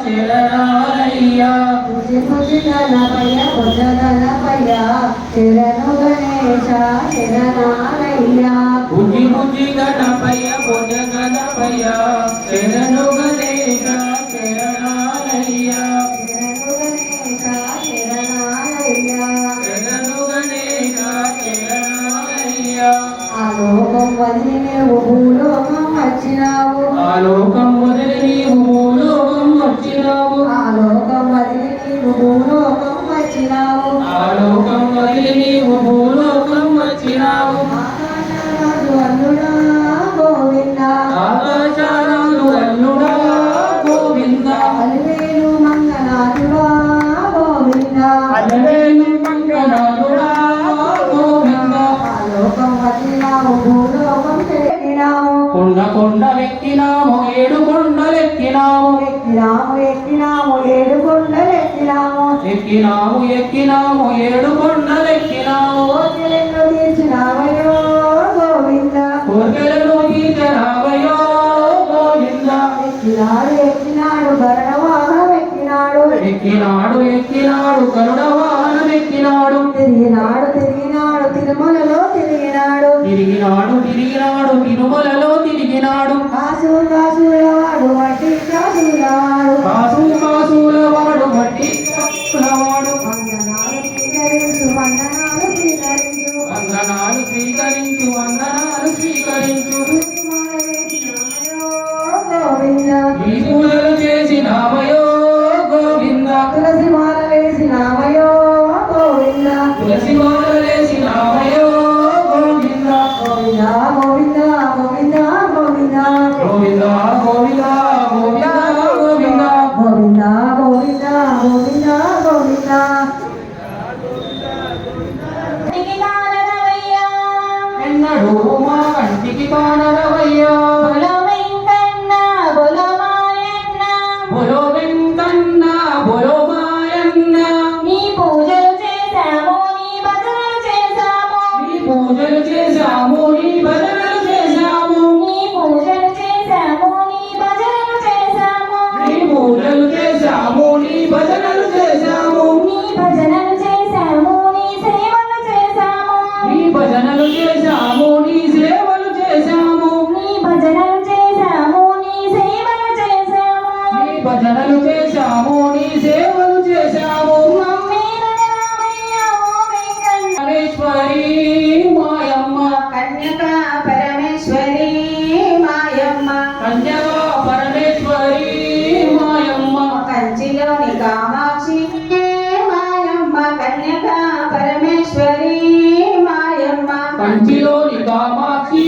శరణాలయ్యా బుజ్జి బుజ్జి గణపయ్య బుజ్జ గణపయ్య శరణు గణేశ శరణాలయ్యా బుజ్జి బుజ్జి గణపయ్య బుజ్జ గణపయ్య శరణు గణేశ శరణాలయ్యా శరణు గణేశ శరణాలయ్యా శరణు గణేశ శరణాలయ్యా ఆలోకం వదిలి నీవు భూలోకం వచ్చినావు ఆలోకం వదిలి నీవు భూలోకం వచ్చినావు ఆలోకం వదిలి నీవు భూలోకం వచ్చినావు ఆలోకం వదిలి నీవు భూలోకం వచ్చినావు ఆకాశరాజు అల్లుడా గోవింద ఆకాశరాజు అల్లుడా గోవింద అలివేలు మంగళాలుడా గోవింద అలవేలు మంగళాలుడా గోవింద ఆలోకం వదిలినావు భూలోకం ఎక్కినావు కొండ కొండలెక్కినాము ఏడు కొండలెక్కినాము ఎక్కినాము ఎక్కినాము ఏడు కొండలు ఎక్కినాము ఎక్కినాము ఎక్కినాము ఏడు కొండలెక్కినాము కోరికలను తీర్చినావయో గోవింద కోర్కెలను తీర్చరావయో గోవింద ఎక్కినాడు ఎక్కినాడు గరుడ వాహనం ఎక్కినాడు ఎక్కినాడు ఎక్కినాడు గరుడ వాహనం ఎక్కినాడు తిరిగినాడు తిరిగినాడు తిరుమలలో తిరిగినాడు తిరిగినాడు తిరిగినాడు తిరుమలలో తిరిగినాడు కాసు కాసులవాడు వడ్డీ కాసులవాడు కాసు కాసుల వాడు బట్టి కాసులవాడు వందనాలు స్వీకరించు వందనాలు స్వీకరించు వందనాలు స్వీకరించు వందనాలు స్వీకరించు మాల వేసినామయో గోవింద ఈ పూజలు చేసినామయో గోవింద తులసి మాల వేసినామయో గోవింద తులసి మాలలేసినామయో గోవింద గోవింద గోవింద గోవింద గోవింద గోవింద గోవింద గోవింద గోవింద గోవింద గోవింద గోవింద గోవింద ఎన్నడూ మా కంటికి కానరవయ్యా బలో వెంకన్న బలో మాయన్న నీ పూజలు చేశాము నీ భజనలు చేశాము నీ పూజలు చేశాము నీ భజనలు చేశాము నీ పూజలు చేశాము నీ భజనలు చేశాము నీ పూజలు చేశాము నీ భజనలు చేశాము నీ భజనలు చేశాము నీ సేవలు చేశాము నీ భజనలు చేశాము నీ సేవలు చేశాము నీ భజనలు చేశాము నీ సేవలు చేశాము నీ భజనలు చేశాము నీ సేవలు చేశాము మమ్మీను రామయ్య ఓ వెంకన్న పరమేశ్వరి మాయమ్మ కన్యకా పరమేశ్వరి మాయమ్మ కన్యగా పరమేశ్వరి మాయమ్మ కంచిలోని కామాక్షి మాయమ్మ కన్యకా పరమేశ్వరి మాయమ్మ కంచిలోని కామాక్షి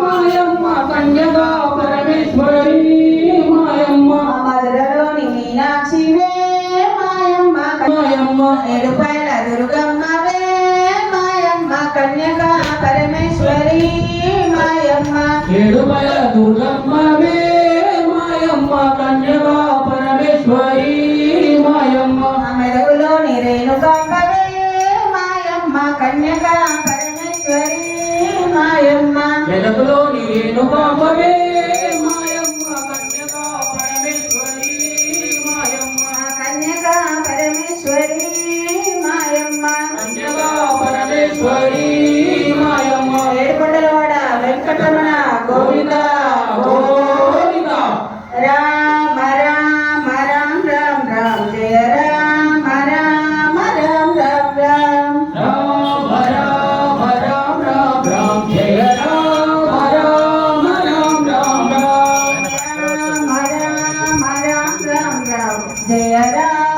మాయమ్మ కన్యగా పరమేశ్వరి మాయమ్మ మధురలోని మీనాక్షి మాయమ్మ మాయమ్మ ఏడుపైల దుర్గమ్మవే మాయమ్మ కన్యకా పరమేశ్వరి మాయమ్మ ఏడుపల దుర్గమ్మవే మాయమ్మ కన్యగా పరమేశ్వరి మాయమ్మ మెదగులోని రేణుకాంబవే మాయమ్మ కన్యకా పరమేశ్వరి మాయమ్మ వెలుగులోని రేణుకాంబవే మాయమ్మ కన్యగా పరమేశ్వరి మాయమ్మ కన్యకా పరమేశ్వరి మాయమ్మ కన్యగా పరమేశ్వరి మాయమ్మ ఏడుకొండలవాడ వెంకటరమణ గోవింద గోవింద రామ రామ రామ రామ రామ జయ రామ రామ రామ రామ రామ రామ రామ రామ రామ జయ రామ రామ రామ రామ రామ రామ రామ రామ రామ జయ రామ